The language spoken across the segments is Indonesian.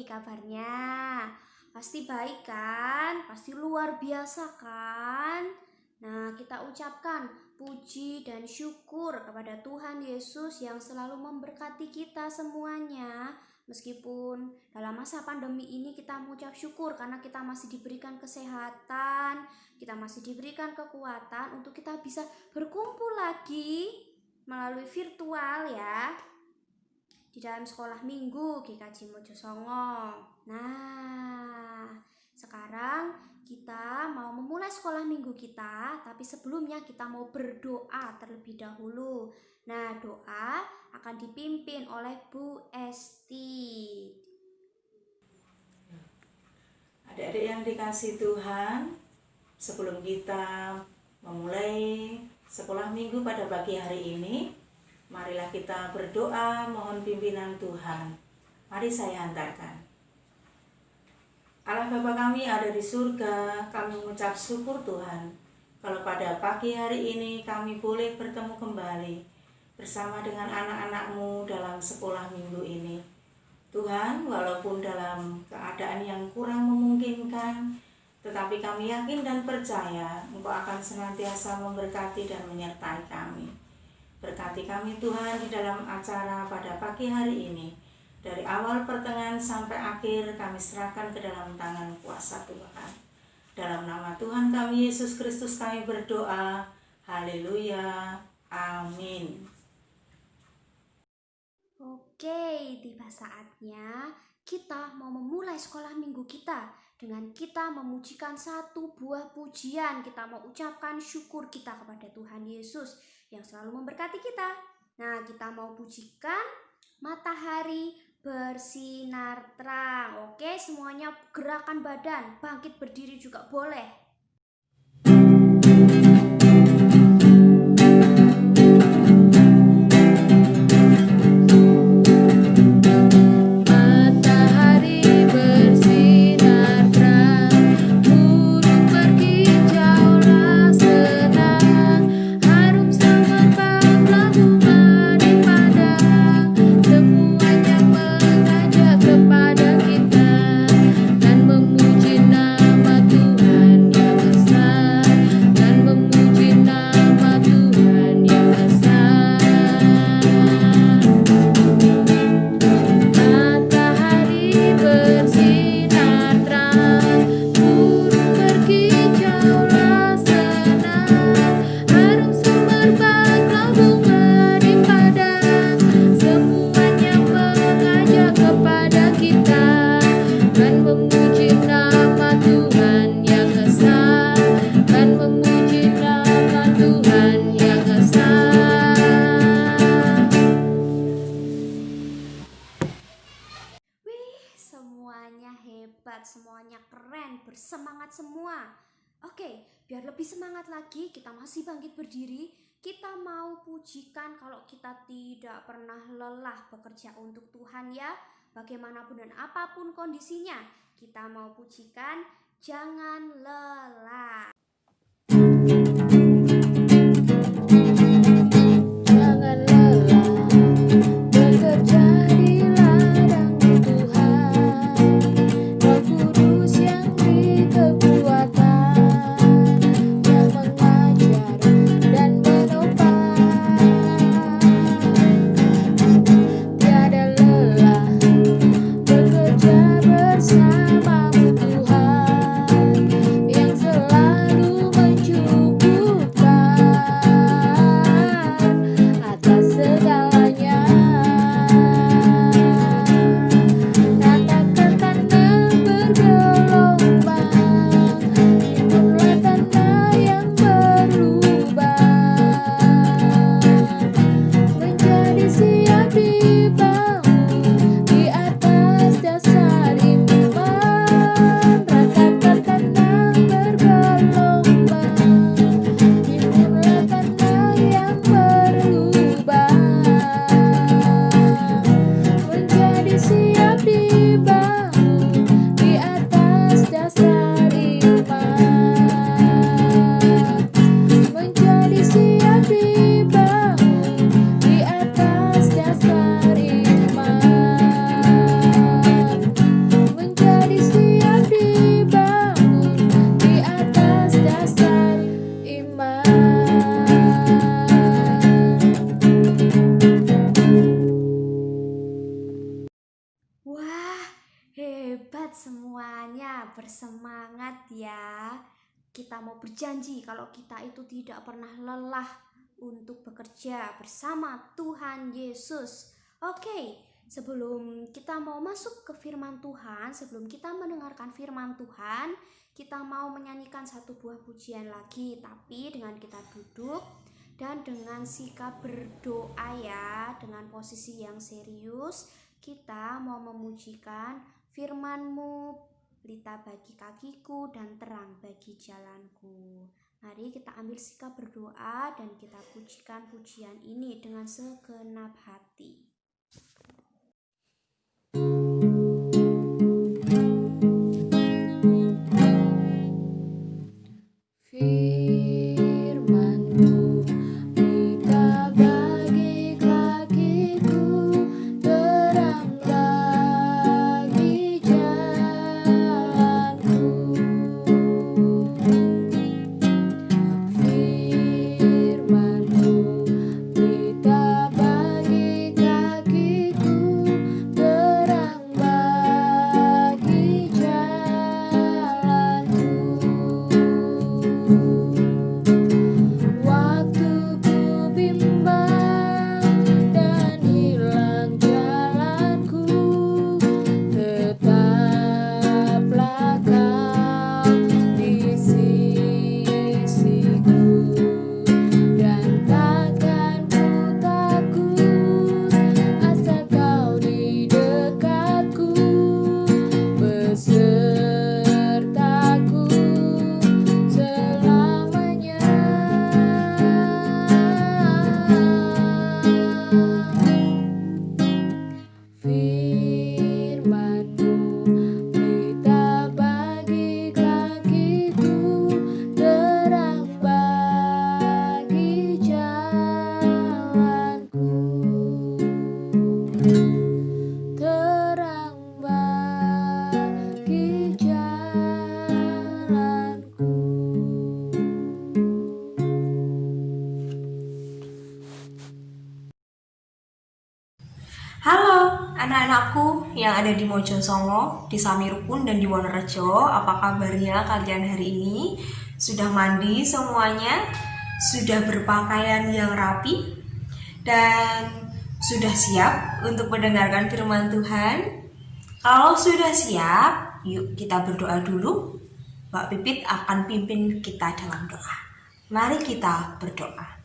kabarnya? Pasti baik kan? Pasti luar biasa kan? Nah, kita ucapkan puji dan syukur kepada Tuhan Yesus yang selalu memberkati kita semuanya. Meskipun dalam masa pandemi ini kita mengucap syukur karena kita masih diberikan kesehatan, kita masih diberikan kekuatan untuk kita bisa berkumpul lagi melalui virtual ya, di dalam sekolah minggu GKJ Mojosongo. Nah, sekarang kita mau memulai sekolah minggu kita, tapi sebelumnya kita mau berdoa terlebih dahulu. Nah, doa akan dipimpin oleh Bu Esti. Adik-adik yang dikasih Tuhan, sebelum kita memulai sekolah minggu pada pagi hari ini, marilah kita berdoa mohon pimpinan Tuhan. Mari saya hantarkan. Allah Bapa kami ada di surga, kami mengucap syukur Tuhan, kalau pada pagi hari ini kami boleh bertemu kembali bersama dengan anak-anak-Mu dalam sekolah minggu ini. Tuhan, walaupun dalam keadaan yang kurang memungkinkan, tetapi kami yakin dan percaya Engkau akan senantiasa memberkati dan menyertai kami. Berkati kami Tuhan di dalam acara pada pagi hari ini. Dari awal pertengahan sampai akhir kami serahkan ke dalam tangan kuasa Tuhan. Dalam nama Tuhan kami Yesus Kristus kami berdoa. Haleluya. Amin. Oke, tiba saatnya kita mau memulai sekolah minggu kita dengan kita memujikan satu buah pujian. Kita mau ucapkan syukur kita kepada Tuhan Yesus yang selalu memberkati kita. Nah, kita mau pujikan matahari bersinar terang. Oke, semuanya gerakan badan, bangkit berdiri juga boleh. Semuanya keren, bersemangat semua. Oke, biar lebih semangat lagi, kita masih bangkit berdiri. Kita mau pujikan kalau kita tidak pernah lelah bekerja untuk Tuhan ya. Bagaimanapun dan apapun kondisinya, kita mau pujikan jangan lelah. Bersamamu Tuhan yang selalu Hebat semuanya, bersemangat ya. Kita mau berjanji kalau kita itu tidak pernah lelah untuk bekerja bersama Tuhan Yesus. Oke, sebelum kita mau masuk ke firman Tuhan, sebelum kita mendengarkan firman Tuhan, kita mau menyanyikan satu buah pujian lagi, tapi dengan kita duduk dan dengan sikap berdoa ya, dengan posisi yang serius. Kita mau memujikan firman-Mu, pelita bagi kakiku dan terang bagi jalanku. Mari kita ambil sikap berdoa dan kita pujikan pujian ini dengan segenap hati. Halo anak-anakku yang ada di Mojosongo, di Samirukun dan di Wonorejo. Apa kabarnya kalian hari ini? Sudah mandi semuanya? Sudah berpakaian yang rapi? Dan sudah siap untuk mendengarkan firman Tuhan? Kalau sudah siap, yuk kita berdoa dulu. Mbak Pipit akan pimpin kita dalam doa. Mari kita berdoa.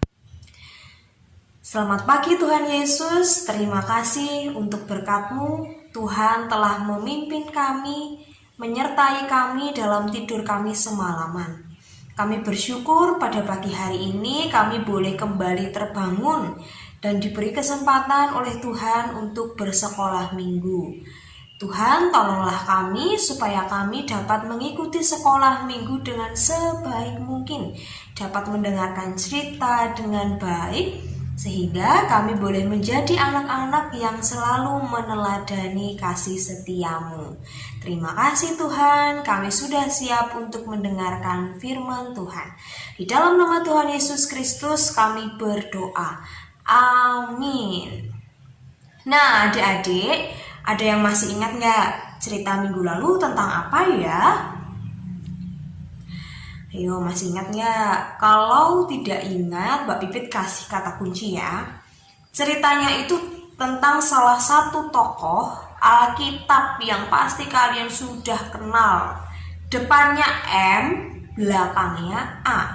Selamat pagi Tuhan Yesus, terima kasih untuk berkat-Mu. Tuhan telah memimpin kami, menyertai kami dalam tidur kami semalaman. Kami bersyukur pada pagi hari ini kami boleh kembali terbangun dan diberi kesempatan oleh Tuhan untuk bersekolah minggu. Tuhan tolonglah kami supaya kami dapat mengikuti sekolah minggu dengan sebaik mungkin, dapat mendengarkan cerita dengan baik, sehingga kami boleh menjadi anak-anak yang selalu meneladani kasih setia-Mu. Terima kasih Tuhan, kami sudah siap untuk mendengarkan firman Tuhan. Di dalam nama Tuhan Yesus Kristus kami berdoa. Amin. Nah adik-adik, ada yang masih ingat nggak cerita minggu lalu tentang apa ya? Ayo, masih ingat nggak? Kalau tidak ingat, Mbak Pipit kasih kata kunci ya. Ceritanya itu tentang salah satu tokoh Alkitab yang pasti kalian sudah kenal. Depannya M, belakangnya A.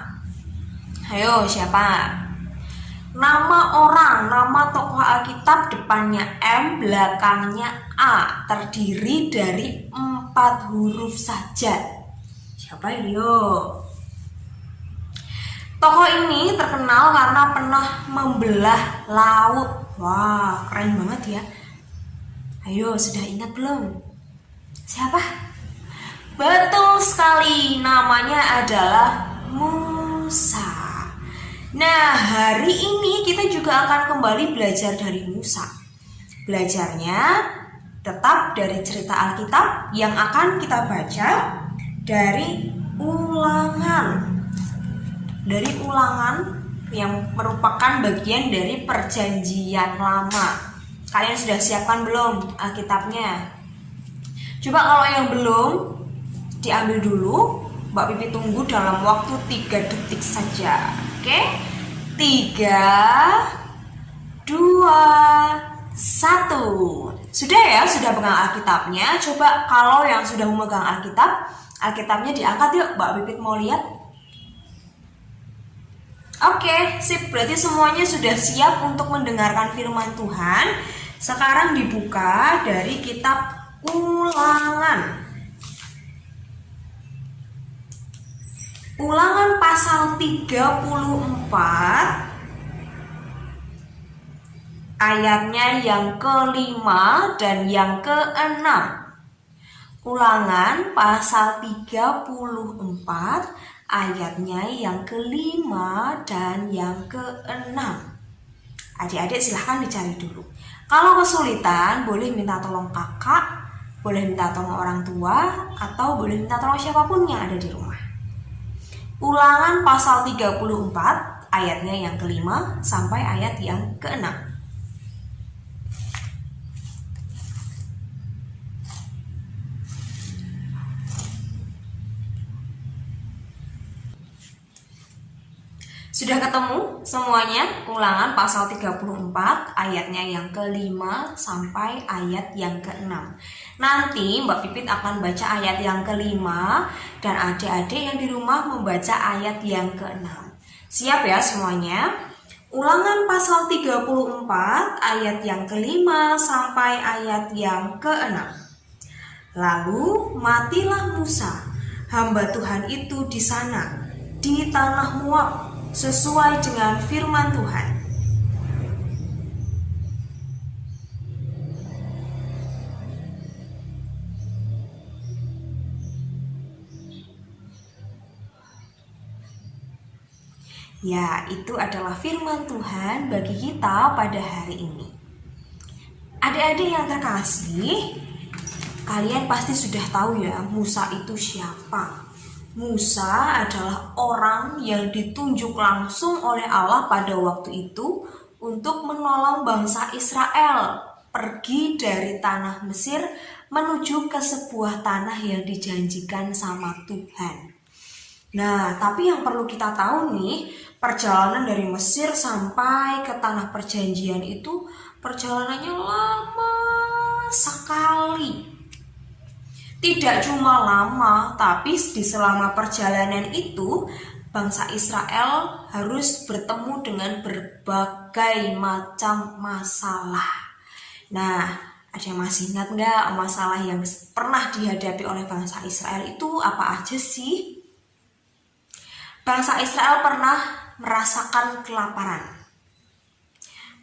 Ayo, siapa? Nama orang, nama tokoh Alkitab depannya M, belakangnya A. Terdiri dari 4 huruf saja. Siapa yo? Tokoh ini terkenal karena pernah membelah laut. Wah, keren banget ya. Ayo, sudah ingat belum? Siapa? Betul sekali, namanya adalah Musa. Nah, hari ini kita juga akan kembali belajar dari Musa. Belajarnya tetap dari cerita Alkitab yang akan kita baca dari Ulangan yang merupakan bagian dari Perjanjian Lama. Kalian sudah siapkan belum Alkitabnya? Coba kalau yang belum, diambil dulu. Mbak Pipi tunggu dalam waktu 3 detik saja. Oke? 3, 2, 1. Sudah ya, sudah pegang Alkitabnya. Coba kalau yang sudah memegang Alkitabnya diangkat yuk, Mbak Pipit mau lihat. Oke, sip. Berarti semuanya sudah siap untuk mendengarkan firman Tuhan. Sekarang dibuka dari kitab Ulangan. Ulangan pasal 34 ayatnya yang ke-5 dan yang ke-6. Ulangan pasal 34 ayatnya yang ke-5 dan yang ke-6. Adik-adik silahkan dicari dulu. Kalau kesulitan boleh minta tolong kakak, boleh minta tolong orang tua, atau boleh minta tolong siapapun yang ada di rumah. Ulangan pasal 34 ayatnya yang ke-5 sampai ayat yang ke-6. Sudah ketemu semuanya? Ulangan pasal 34 ayatnya yang ke-5 sampai ayat yang ke-6. Nanti Mbak Pipit akan baca ayat yang ke-5 dan adik-adik yang di rumah membaca ayat yang ke-6. Siap ya semuanya? Ulangan pasal 34 ayat yang ke-5 sampai ayat yang ke-6. Lalu matilah Musa, hamba Tuhan itu di sana, di tanah Moab, sesuai dengan firman Tuhan. Ya, itu adalah firman Tuhan bagi kita pada hari ini. Adik-adik yang terkasih, kalian pasti sudah tahu ya Musa itu siapa. Musa adalah orang yang ditunjuk langsung oleh Allah pada waktu itu untuk menolong bangsa Israel pergi dari tanah Mesir menuju ke sebuah tanah yang dijanjikan sama Tuhan. Nah, tapi yang perlu kita tahu nih, perjalanan dari Mesir sampai ke tanah perjanjian itu perjalanannya lama sekali. Tidak cuma lama, tapi di selama perjalanan itu bangsa Israel harus bertemu dengan berbagai macam masalah. Nah, ada yang masih ingat nggak masalah yang pernah dihadapi oleh bangsa Israel itu apa aja sih? Bangsa Israel pernah merasakan kelaparan.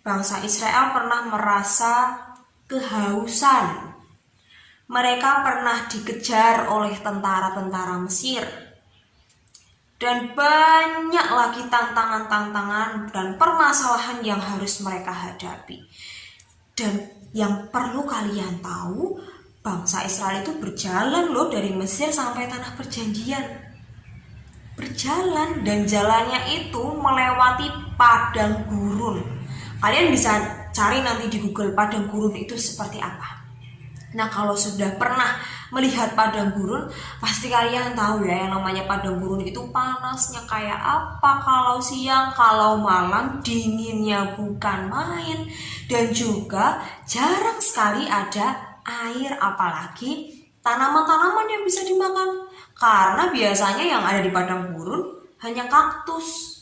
Bangsa Israel pernah merasa kehausan. Mereka pernah dikejar oleh tentara-tentara Mesir. Dan banyak lagi tantangan-tantangan dan permasalahan yang harus mereka hadapi. Dan yang perlu kalian tahu, bangsa Israel itu berjalan loh dari Mesir sampai tanah perjanjian. Berjalan, dan jalannya itu melewati padang gurun. Kalian bisa cari nanti di Google padang gurun itu seperti apa. Nah, kalau sudah pernah melihat padang gurun, pasti kalian tahu ya yang namanya padang gurun itu panasnya kayak apa kalau siang, kalau malam dinginnya bukan main, dan juga jarang sekali ada air, apalagi tanaman-tanaman yang bisa dimakan. Karena biasanya yang ada di padang gurun hanya kaktus,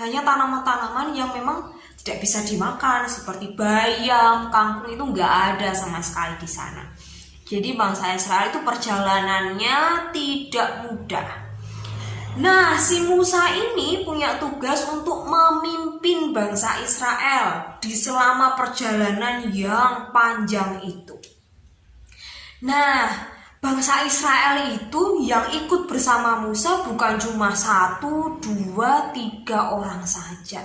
hanya tanaman-tanaman yang memang tidak bisa dimakan seperti bayam, kangkung itu nggak ada sama sekali di sana. Jadi bangsa Israel itu perjalanannya tidak mudah. Nah, si Musa ini punya tugas untuk memimpin bangsa Israel di selama perjalanan yang panjang itu. Nah, bangsa Israel itu yang ikut bersama Musa bukan cuma 1, 2, 3 orang saja.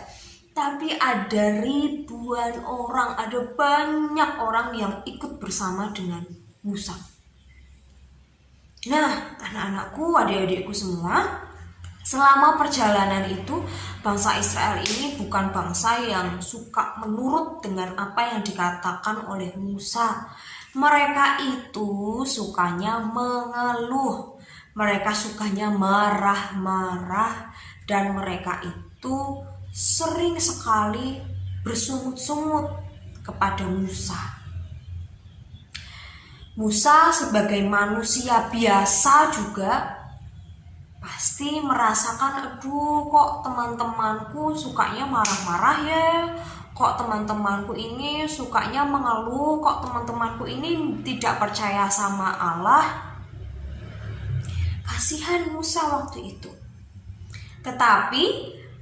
Tapi ada ribuan orang, ada banyak orang yang ikut bersama dengan Musa. Nah, anak-anakku, adik-adikku semua, selama perjalanan itu, bangsa Israel ini bukan bangsa yang suka menurut dengan apa yang dikatakan oleh Musa. Mereka itu sukanya mengeluh, mereka sukanya marah-marah, dan mereka itu sering sekali bersungut-sungut kepada Musa. Musa sebagai manusia biasa juga pasti merasakan, aduh kok teman-temanku sukanya marah-marah ya, kok teman-temanku ini sukanya mengeluh, kok teman-temanku ini tidak percaya sama Allah. Kasihan Musa waktu itu. Tetapi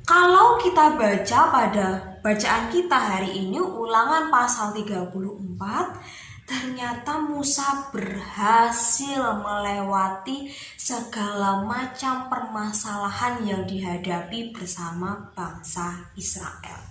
kalau kita baca pada bacaan kita hari ini, Ulangan pasal 34, ternyata Musa berhasil melewati segala macam permasalahan yang dihadapi bersama bangsa Israel.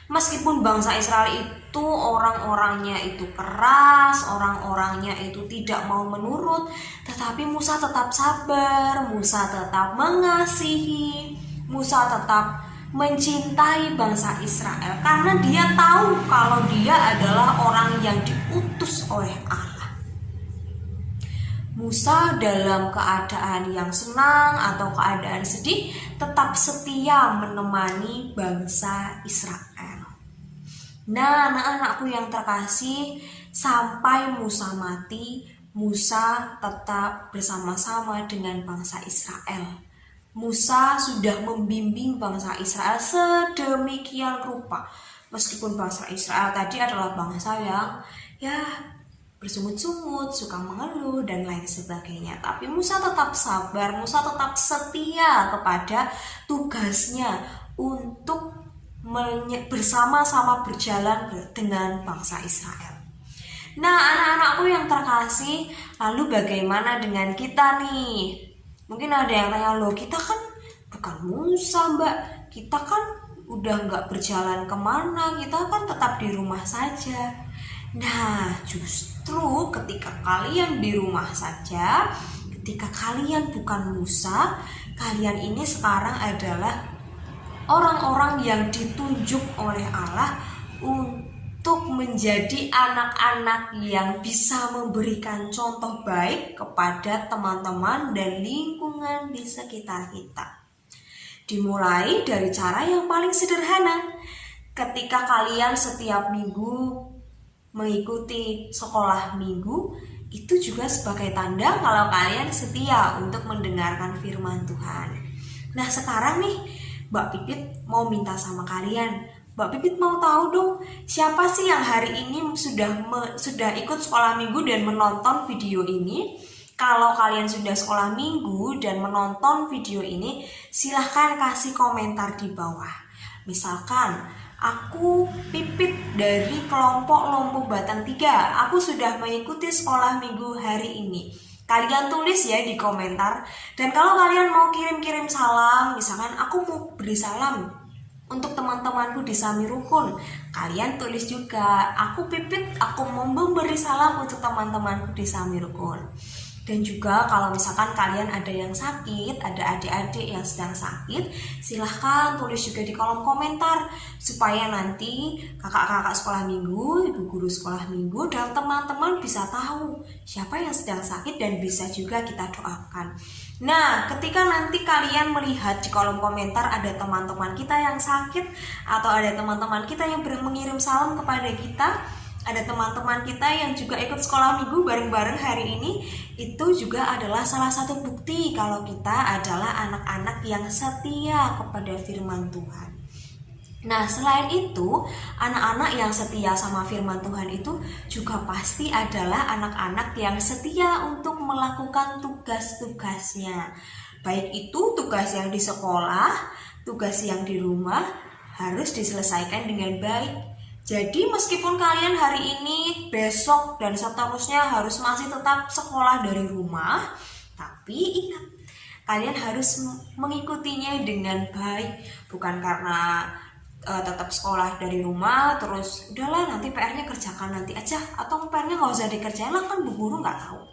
Meskipun bangsa Israel itu orang-orangnya itu keras, orang-orangnya itu tidak mau menurut, tetapi Musa tetap sabar, Musa tetap mengasihi, Musa tetap mencintai bangsa Israel karena dia tahu kalau dia adalah orang yang diutus oleh Allah. Musa dalam keadaan yang senang atau keadaan sedih tetap setia menemani bangsa Israel. Nah, anak-anakku yang terkasih, sampai Musa mati, Musa tetap bersama-sama dengan bangsa Israel. Musa sudah membimbing bangsa Israel sedemikian rupa. Meskipun bangsa Israel tadi adalah bangsa yang bersungut-sungut, suka mengeluh, dan lain sebagainya. Tapi Musa tetap sabar, Musa tetap setia kepada tugasnya untuk bersama-sama berjalan dengan bangsa Israel. Nah, anak-anakku yang terkasih, lalu bagaimana dengan kita nih? Mungkin ada yang tanya, loh kita kan bukan Musa mbak, kita kan udah gak berjalan kemana, kita kan tetap di rumah saja. Nah, justru ketika kalian di rumah saja, ketika kalian bukan Musa, kalian ini sekarang adalah orang-orang yang ditunjuk oleh Allah untuk menjadi anak-anak yang bisa memberikan contoh baik kepada teman-teman dan lingkungan di sekitar kita. Dimulai dari cara yang paling sederhana. Ketika kalian setiap minggu mengikuti sekolah minggu, itu juga sebagai tanda kalau kalian setia untuk mendengarkan firman Tuhan. Nah, sekarang nih Mbak Pipit mau minta sama kalian. Mbak Pipit mau tahu dong, siapa sih yang hari ini sudah ikut sekolah minggu dan menonton video ini? Kalau kalian sudah sekolah minggu dan menonton video ini, silahkan kasih komentar di bawah. Misalkan, aku Pipit dari kelompok Lompo Batang 3. Aku sudah mengikuti sekolah minggu hari ini. Kalian tulis ya di komentar. Dan kalau kalian mau kirim-kirim salam, misalkan aku mau beri salam untuk teman-temanku di Sami Rukun, kalian tulis juga, aku Pipit, aku mau memberi salam untuk teman-temanku di Sami Rukun. Dan juga kalau misalkan kalian ada yang sakit, ada adik-adik yang sedang sakit, silahkan tulis juga di kolom komentar supaya nanti kakak-kakak sekolah minggu, ibu guru sekolah minggu, dan teman-teman bisa tahu siapa yang sedang sakit dan bisa juga kita doakan. Nah, ketika nanti kalian melihat di kolom komentar ada teman-teman kita yang sakit atau ada teman-teman kita yang mengirim salam kepada kita, ada teman-teman kita yang juga ikut sekolah minggu bareng-bareng hari ini, itu juga adalah salah satu bukti kalau kita adalah anak-anak yang setia kepada firman Tuhan. Nah, selain itu, anak-anak yang setia sama firman Tuhan itu juga pasti adalah anak-anak yang setia untuk melakukan tugas-tugasnya. Baik itu tugas yang di sekolah, tugas yang di rumah, harus diselesaikan dengan baik. Jadi meskipun kalian hari ini, besok, dan seterusnya harus masih tetap sekolah dari rumah, tapi ingat, kalian harus mengikutinya dengan baik. Bukan karena tetap sekolah dari rumah, terus udahlah nanti PR-nya kerjakan nanti aja, atau PR-nya gak usah dikerjain lah, kan bu guru gak tahu.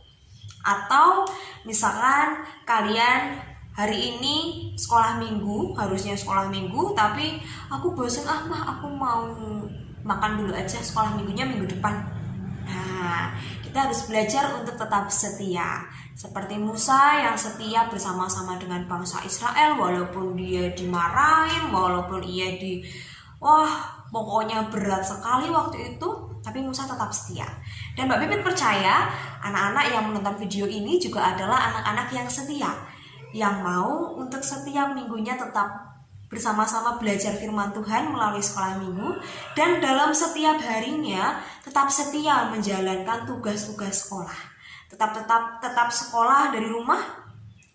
Atau misalkan kalian hari ini sekolah minggu, harusnya sekolah minggu, tapi aku bosan mah, aku mau makan dulu aja, sekolah minggunya minggu depan. Nah, kita harus belajar untuk tetap setia. Seperti Musa yang setia bersama-sama dengan bangsa Israel walaupun dia dimarahin, walaupun pokoknya berat sekali waktu itu, tapi Musa tetap setia. Dan Mbak Pipit percaya anak-anak yang menonton video ini juga adalah anak-anak yang setia, yang mau untuk setiap minggunya tetap bersama-sama belajar firman Tuhan melalui sekolah minggu, dan dalam setiap harinya tetap setia menjalankan tugas-tugas sekolah. Tetap sekolah dari rumah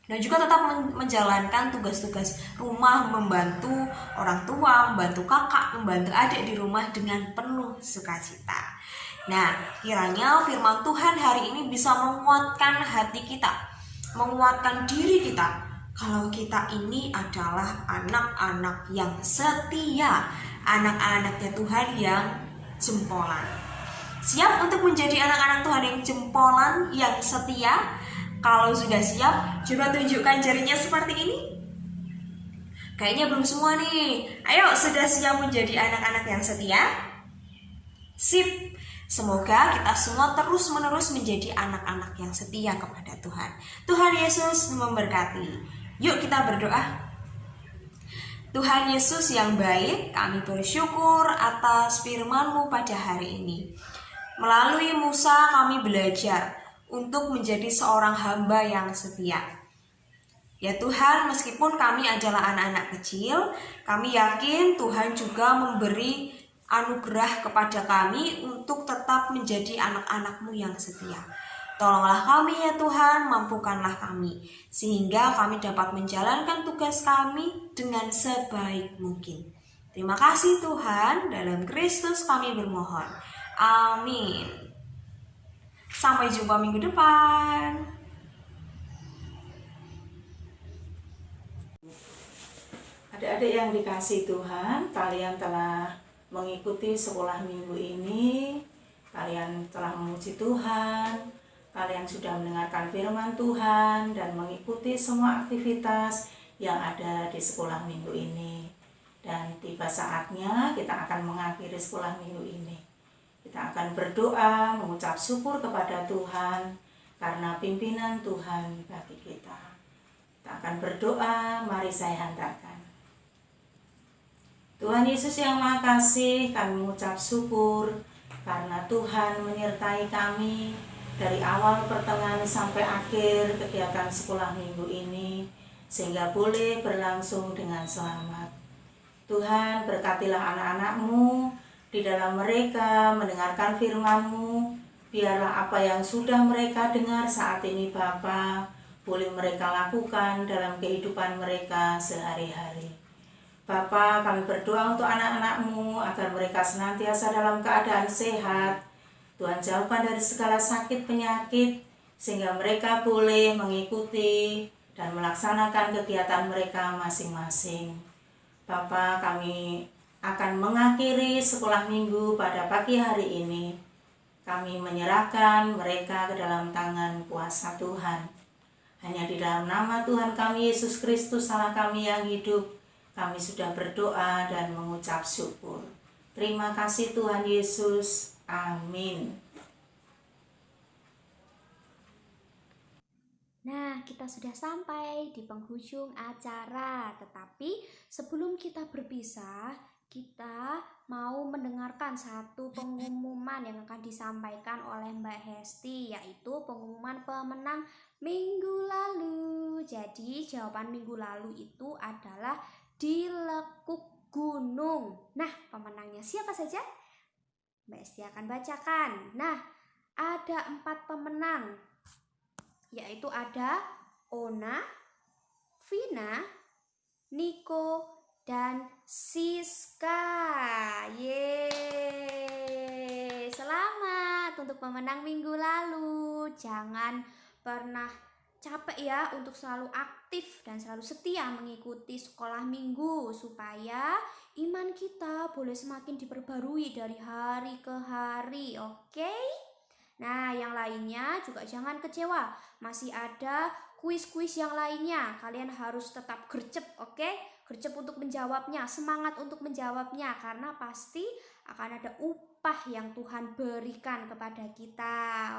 dan juga tetap menjalankan tugas-tugas rumah, membantu orang tua, membantu kakak, membantu adik di rumah dengan penuh sukacita. Nah, kiranya firman Tuhan hari ini bisa menguatkan hati kita, menguatkan diri kita, kalau kita ini adalah anak-anak yang setia, anak-anaknya Tuhan yang jempolan. Siap untuk menjadi anak-anak Tuhan yang jempolan, yang setia? Kalau sudah siap, coba tunjukkan jarinya seperti ini. Kayaknya belum semua nih. Ayo, sudah siap menjadi anak-anak yang setia? Sip. Semoga kita semua terus-menerus menjadi anak-anak yang setia kepada Tuhan. Tuhan Yesus memberkati. Yuk kita berdoa. Tuhan Yesus yang baik, kami bersyukur atas firman-Mu pada hari ini. Melalui Musa kami belajar untuk menjadi seorang hamba yang setia. Ya Tuhan, meskipun kami adalah anak-anak kecil, kami yakin Tuhan juga memberi anugerah kepada kami untuk tetap menjadi anak-anak-Mu yang setia. Tolonglah kami ya Tuhan, mampukanlah kami, sehingga kami dapat menjalankan tugas kami dengan sebaik mungkin. Terima kasih Tuhan, dalam Kristus kami bermohon. Amin. Sampai jumpa minggu depan. Adik-adik yang dikasihi Tuhan, kalian telah mengikuti sekolah minggu ini, kalian telah memuji Tuhan, kalian sudah mendengarkan firman Tuhan dan mengikuti semua aktivitas yang ada di sekolah minggu ini. Dan tiba saatnya kita akan mengakhiri sekolah minggu ini. Kita akan berdoa, mengucap syukur kepada Tuhan karena pimpinan Tuhan bagi kita. Kita akan berdoa, mari saya hantarkan. Tuhan Yesus yang Maha Kasih, kami mengucap syukur karena Tuhan menyertai kami dari awal pertengahan sampai akhir kegiatan sekolah minggu ini, sehingga boleh berlangsung dengan selamat. Tuhan, berkatilah anak-anak-Mu di dalam mereka mendengarkan firman-Mu. Biarlah apa yang sudah mereka dengar saat ini Bapa, boleh mereka lakukan dalam kehidupan mereka sehari-hari. Bapa, kami berdoa untuk anak-anak-Mu agar mereka senantiasa dalam keadaan sehat. Tuhan, jauhkan dari segala sakit penyakit, sehingga mereka boleh mengikuti dan melaksanakan kegiatan mereka masing-masing. Bapa, kami akan mengakhiri sekolah minggu pada pagi hari ini. Kami menyerahkan mereka ke dalam tangan kuasa Tuhan. Hanya di dalam nama Tuhan kami Yesus Kristus, Allah kami yang hidup, kami sudah berdoa dan mengucap syukur. Terima kasih Tuhan Yesus. Amin. Nah, kita sudah sampai di penghujung acara. Tetapi sebelum kita berpisah, kita mau mendengarkan satu pengumuman yang akan disampaikan oleh Mbak Hesti, yaitu pengumuman pemenang minggu lalu. Jadi jawaban minggu lalu itu adalah di lekuk gunung. Nah, pemenangnya siapa saja? Mbak Hesti akan bacakan. Nah, ada 4 pemenang, yaitu ada Ona, Vina, Niko, dan Siska. Yeay, selamat untuk pemenang minggu lalu. Jangan pernah capek ya untuk selalu aktif dan selalu setia mengikuti sekolah minggu, supaya iman kita boleh semakin diperbarui dari hari ke hari. Oke? Nah, yang lainnya juga jangan kecewa. Masih ada kuis-kuis yang lainnya. Kalian harus tetap gercep, oke? gercep untuk menjawabnya, semangat untuk menjawabnya, karena pasti akan ada upah yang Tuhan berikan kepada kita.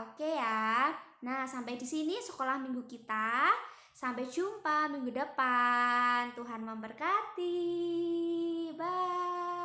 Oke ya. Nah, sampai di sini sekolah minggu kita. Sampai jumpa minggu depan. Tuhan memberkati. Bye.